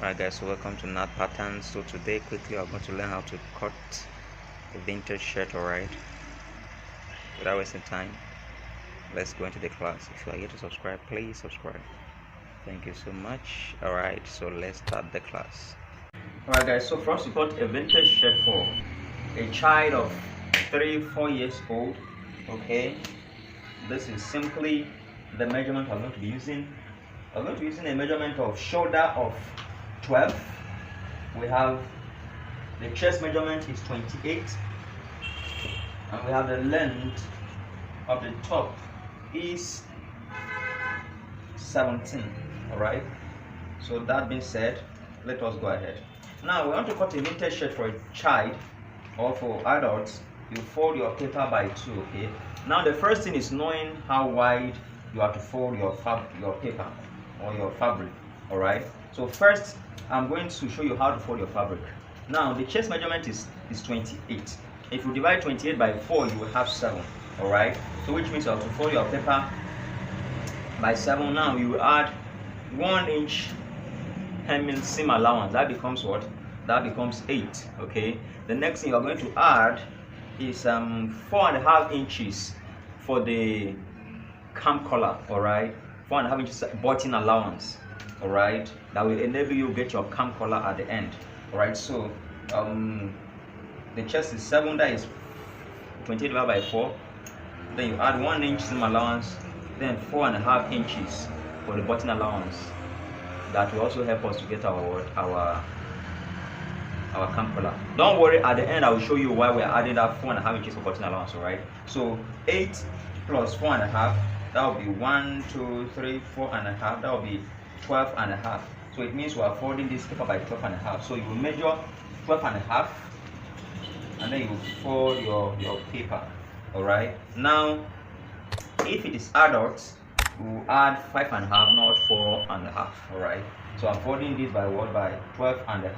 Alright guys, so welcome to Knot Patterns. So today quickly I'm going to learn how to cut a vintage shirt. Alright, without wasting time, let's go into the class. If you are here to subscribe, please subscribe. Thank you so much. Alright, so let's start the class. Alright guys, so first we cut a vintage shirt for a child of 3-4 years old. Okay, this is simply the measurement I'm going to be using. I'm going to be using a measurement of shoulder of 12. We have the chest measurement is 28, and we have the length of the top is 17. All right, so that being said, let us go ahead. Now we want to cut a vintage shirt for a child or for adults. You fold your paper by 2. Okay, now the first thing is knowing how wide you have to fold your paper or your fabric. All right, so first I'm going to show you how to fold your fabric. Now the chest measurement is 28. If you divide 28 by 4, you will have 7. All right, so which means you have to fold your paper by 7. Now you will add 1 inch hemming seam allowance. That becomes what? That becomes 8. Okay, the next thing you are going to add is 4.5 inches for the cam collar. All right, 4.5 inches button allowance. All right, that will enable you to get your cam collar at the end. All right, so the chest is 7, that is 28 divided by 4. Then you add 1 inch seam allowance, then 4.5 inches for the button allowance. That will also help us to get our cam collar. Don't worry, at the end I will show you why we are adding that 4.5 inches for button allowance. All right, so 8 plus 4.5, that will be 1, 2, 3, 4.5. That will be 12.5. So it means we are folding this paper by 12.5. So you will measure 12.5, and then you will fold your paper. All right, now if it is adults, we will add 5.5, not 4.5. All right, so I'm folding this by what? By 12.5.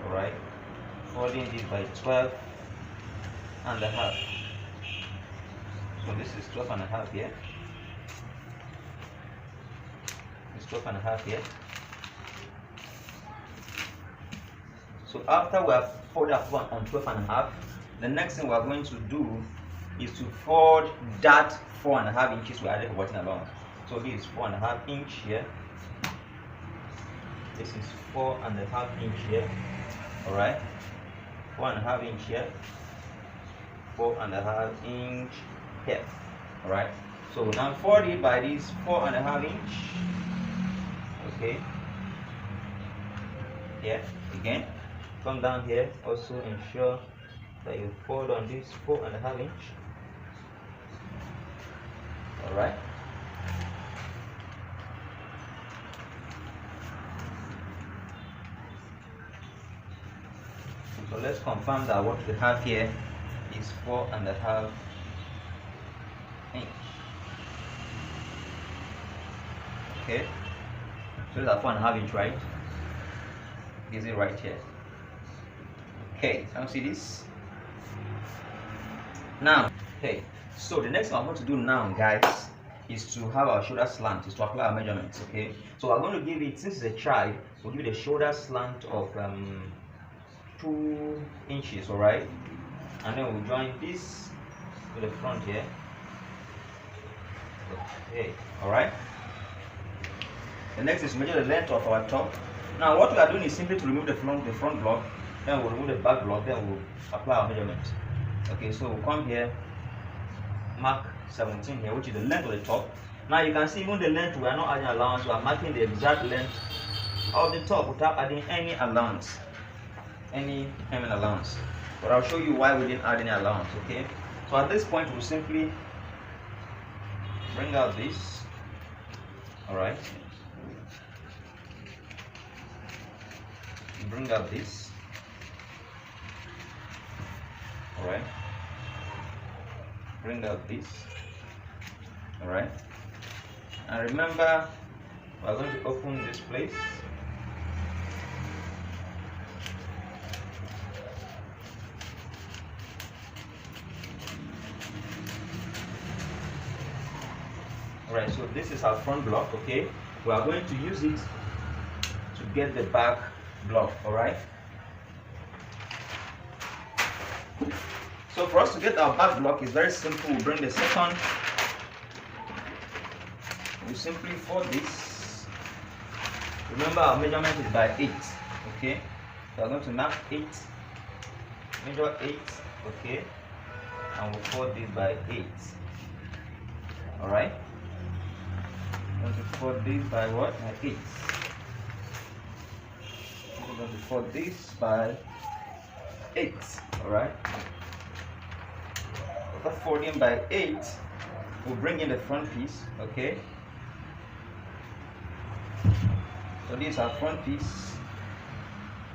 all right, folding this by 12.5. so this is 12.5 here. It's 12.5 here. So after we have folded on 12.5, the next thing we are going to do is to fold that 4.5 inches we added for button allowance. So this is 4.5 inch here. This is 4.5 inch here. All right, 4.5 inch here, 4.5 inch here. All right, so now fold it by this 4.5 inch. Okay, here again, come down here, also ensure that you fold on this 4.5 inch. All right, so let's confirm that what we have here is 4.5 inch. Okay, so that's 4.5 inch, right? Is it right here? Okay, can you see this? Now, okay, so the next thing I'm going to do now, guys, is to have our shoulder slant, is to apply our measurements. Okay, so I'm going to give it, since it's a child, we'll give it a shoulder slant of 2 inches. All right, and then we'll join this to the front here. Okay, all right. The next is measure the length of our top. Now what we are doing is simply to remove the front block, then we'll remove the back block, then we'll apply our measurement. Okay, so we'll come here, mark 17 here, which is the length of the top. Now you can see even the length, we are not adding allowance, we are marking the exact length of the top without adding any allowance, any hemming allowance. But I'll show you why we didn't add any allowance. Okay, so at this point we'll simply bring out this. All right, bring up this. All right, bring out this. All right, and remember we're going to open this place. Alright, so this is our front block. Okay, we are going to use it to get the back block. All right. So for us to get our back block is very simple. We bring the second. We simply fold this. Remember our measurement is by 8. Okay. So I'm going to mark 8. Measure 8. Okay. And we'll fold this by 8. All right. I'm going to fold this by what? By 8. I'm going to fold this by 8. All right. After folding by 8, we'll bring in the front piece. Okay. So this is our front piece.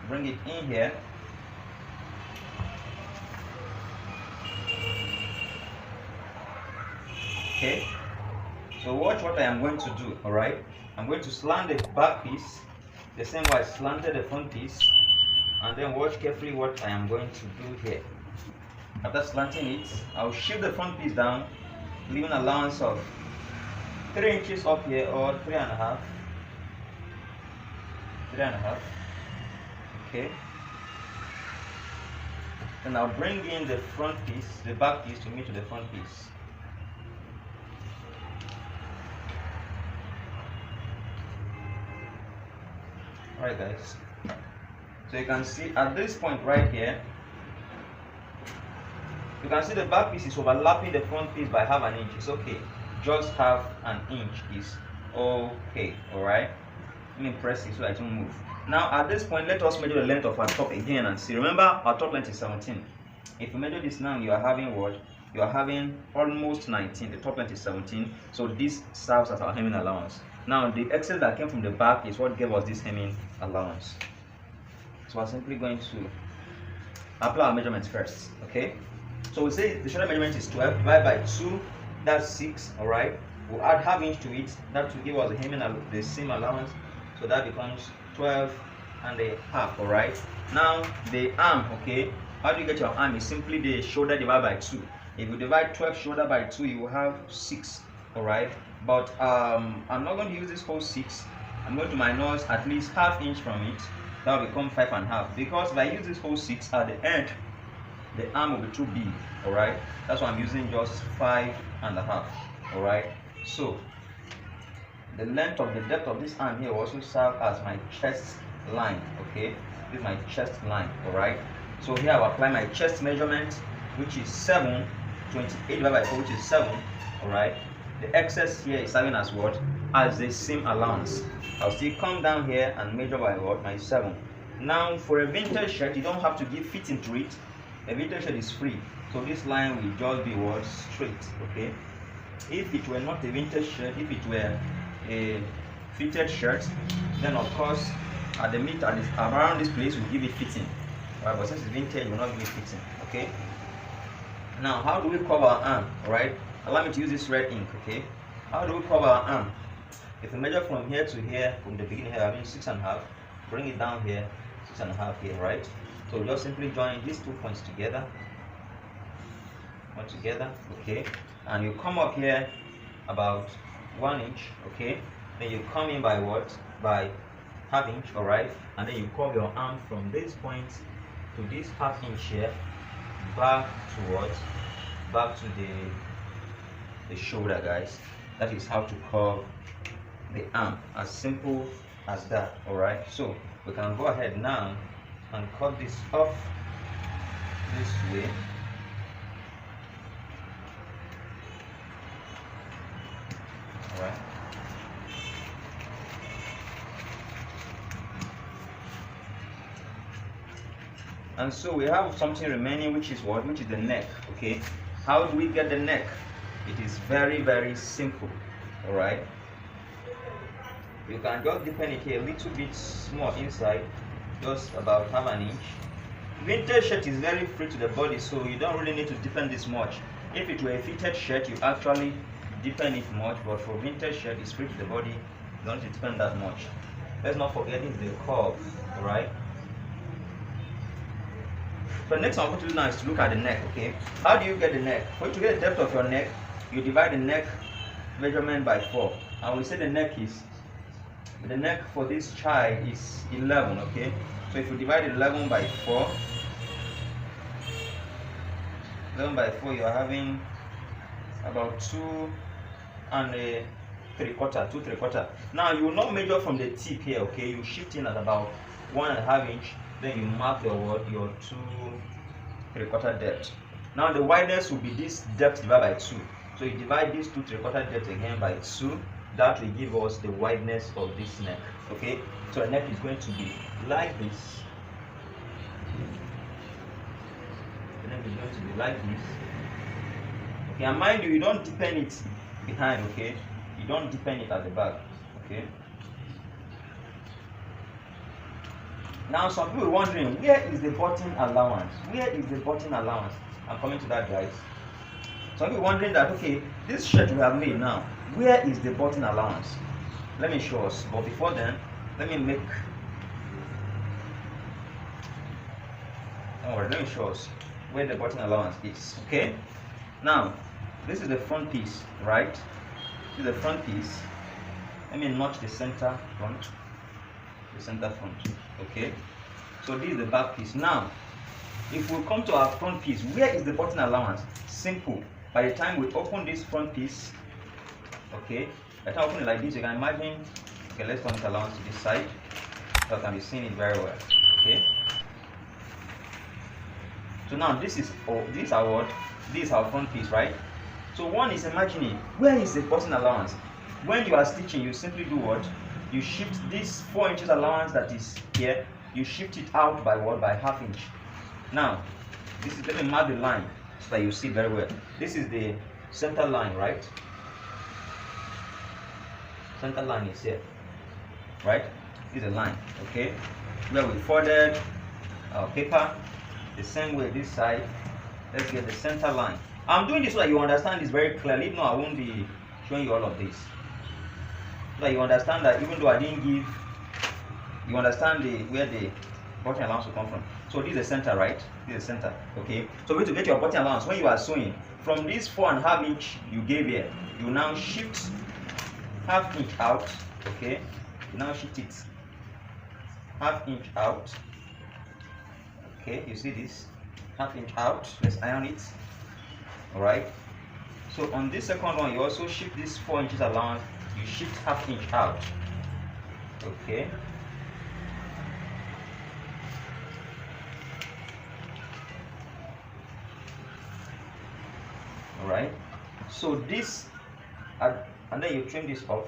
Bring it in here. Okay. So watch what I am going to do. All right. I'm going to slant the back piece the same way I slanted the front piece, and then watch carefully what I am going to do here. After slanting it, I'll shift the front piece down, leaving an allowance of 3 inches up here, or 3.5. 3.5. Okay. Then I'll bring in the front piece, the back piece to meet to the front piece. Alright guys. So you can see at this point right here, you can see the back piece is overlapping the front piece by half an inch. It's okay. Just half an inch is okay. Alright. Let me press it so I don't move. Now at this point, let us measure the length of our top again and see. Remember, our top length is 17. If you measure this now, you are having what? You are having almost 19. The top length is 17. So this serves as our hemming allowance. Now the excess that came from the back is what gave us this hemming allowance. So we're simply going to apply our measurements first. Okay. So we say the shoulder measurement is 12 divided by 2. That's 6. All right. We'll add half inch to it. That will give us the hemming, the same allowance. So that becomes 12.5. All right. Now the arm. Okay. How do you get your arm? Is simply the shoulder divided by 2. If you divide 12 shoulder by 2, you will have 6. All right. But I'm not going to use this whole 6. I'm going to minus at least half inch from it. That will become 5.5. Because if I use this whole 6 at the end, the arm will be too big. All right. That's why I'm using just 5.5. All right. So the length of the depth of this arm here will also serve as my chest line. Okay. This is my chest line. All right. So here I will apply my chest measurement, which is 7. 28 divided by 4, which is 7. All right. The excess here is serving as what? As the seam allowance. I'll still come down here and measure by what? My 7. Now for a vintage shirt, you don't have to give fitting to it. A vintage shirt is free. So this line will just be what? Straight. Okay. If it were not a vintage shirt, if it were a fitted shirt, then of course at the mid around this place we'll give it fitting. Right, but since it's vintage, we'll not give it fitting. Okay. Now how do we cover our arm? Alright. Allow me to use this red ink. Okay. How do we cover our arm? If we measure from here to here, from the beginning here, I mean 6.5, bring it down here, 6.5 here, right? So just simply join these 2 points together. One together, okay. And you come up here about 1 inch, okay. Then you come in by what? By half inch, alright. And then you curve your arm from this point to this half inch here, back to what? Back to the shoulder, guys. That is how to curve the arm, as simple as that. All right, so we can go ahead now and cut this off this way. All right. And so we have something remaining, which is what? Which is the neck. Okay. How do we get the neck? It is very, very simple. All right. You can just deepen it here a little bit more inside, just about half an inch. Vintage shirt is very free to the body, so you don't really need to deepen this much. If it were a fitted shirt, you actually deepen it much, but for vintage shirt, it's free to the body. You don't need to deepen that much. Let's not forget the curve. All right. But next I'm going to do now is to look at the neck. Okay. How do you get the neck? For you to get the depth of your neck, you divide the neck measurement by 4, and we say the neck is the neck for this child is 11. Okay, so if you divide 11 by 4, 11 by 4, you are having about 2 and a 3/4, 2 3/4. Now you will not measure from the tip here. Okay, you shift in at about 1.5 inch, then you mark your 2 3/4 depth. Now the wideness will be this depth divided by 2. So you divide this 2 3/4 depth again by 2. That will give us the wideness of this neck. Okay, so the neck is going to be like this. The neck is going to be like this. Okay, and mind you, you don't deepen it behind. Okay, you don't deepen it at the back. Okay. Now some people are wondering, where is the button allowance? Where is the button allowance? I'm coming to that, guys. Some people are wondering that, okay, this shirt we have made now, where is the button allowance? Let me show us. But before then, let me show us where the button allowance is. Okay. Now, this is the front piece, right? This is the front piece. Let me notch the center front. The center front. Okay. So this is the back piece. Now, if we come to our front piece, where is the button allowance? Simple. By the time we open this front piece, okay, by the time I open it like this, you can imagine. Okay, let's turn the allowance to this side so I can be seeing it very well. Okay. So now this is our front piece, right? So one is imagining, where is the button allowance? When you are stitching, you simply do what? You shift this 4 inches allowance that is here, you shift it out by what? By 1/2 inch. Now, this is, let me mark the line so that you see very well. This is the center line, right? Center line is here, right? This is a line, okay? Where we folded our paper, the same way this side. Let's get the center line. I'm doing this so that you understand this very clearly. If not, I won't be showing you all of this. So that you understand that even though I didn't give, you understand where the button allowance will come from. So this is the center, right? This is the center, okay? So we're going to get your button allowance. When you are sewing, from this 4.5 inch you gave here, you now shift 1/2 inch out, okay? You now shift it 1/2 inch out, okay? You see this 1/2 inch out. Let's iron it. All right. So on this second one, you also shift this 4 inches allowance. You shift 1/2 inch out, okay? All right. So this, and then you trim this off.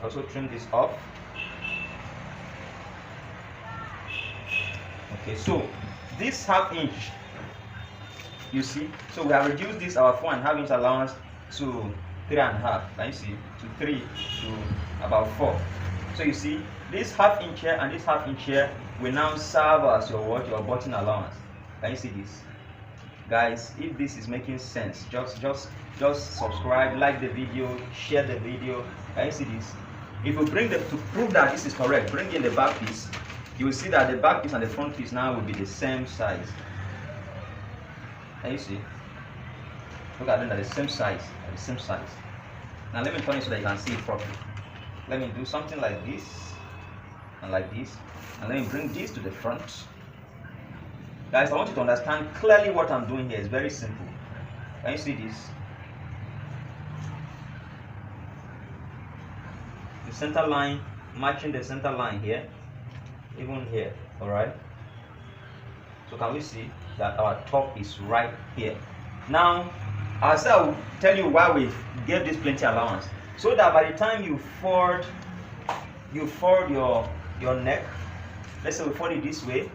Also trim this off. Okay. So this 1/2 inch, you see, so we have reduced this our 4.5 inch allowance to 3.5. Can you see? To 3 to about 4. So you see, this 1/2 inch here and this 1/2 inch here will now serve as your what? Your button allowance. Can you see this? Guys, if this is making sense, just subscribe, like the video, share the video. Can you see this? If you bring to prove that this is correct, bring in the back piece, you will see that the back piece and the front piece now will be the same size. Can you see? Look at them, they're the same size. The same size. Now let me turn it so that you can see it properly. Let me do something like this and like this, and let me bring this to the front. Guys, I want you to understand clearly what I'm doing here. It's very simple. Can you see this? The center line matching the center line here, even here. All right. So can we see that our top is right here? Now, I will tell you why we gave this plenty allowance, so that by the time you fold your neck, let's say we fold it this way,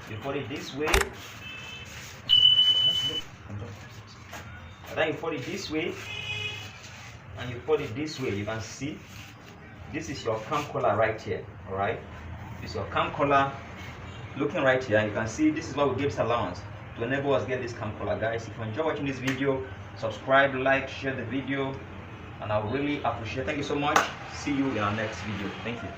you fold it this way, and then you fold it this way, and you fold it this way. You can see this is your cam collar right here. All right, this is your cam collar. Looking right here, you can see this is what we give this allowance to enable us get this cam collar. Guys, if you enjoy watching this video, subscribe, like, share the video, and I will really appreciate it. Thank you so much. See you in our next video. Thank you.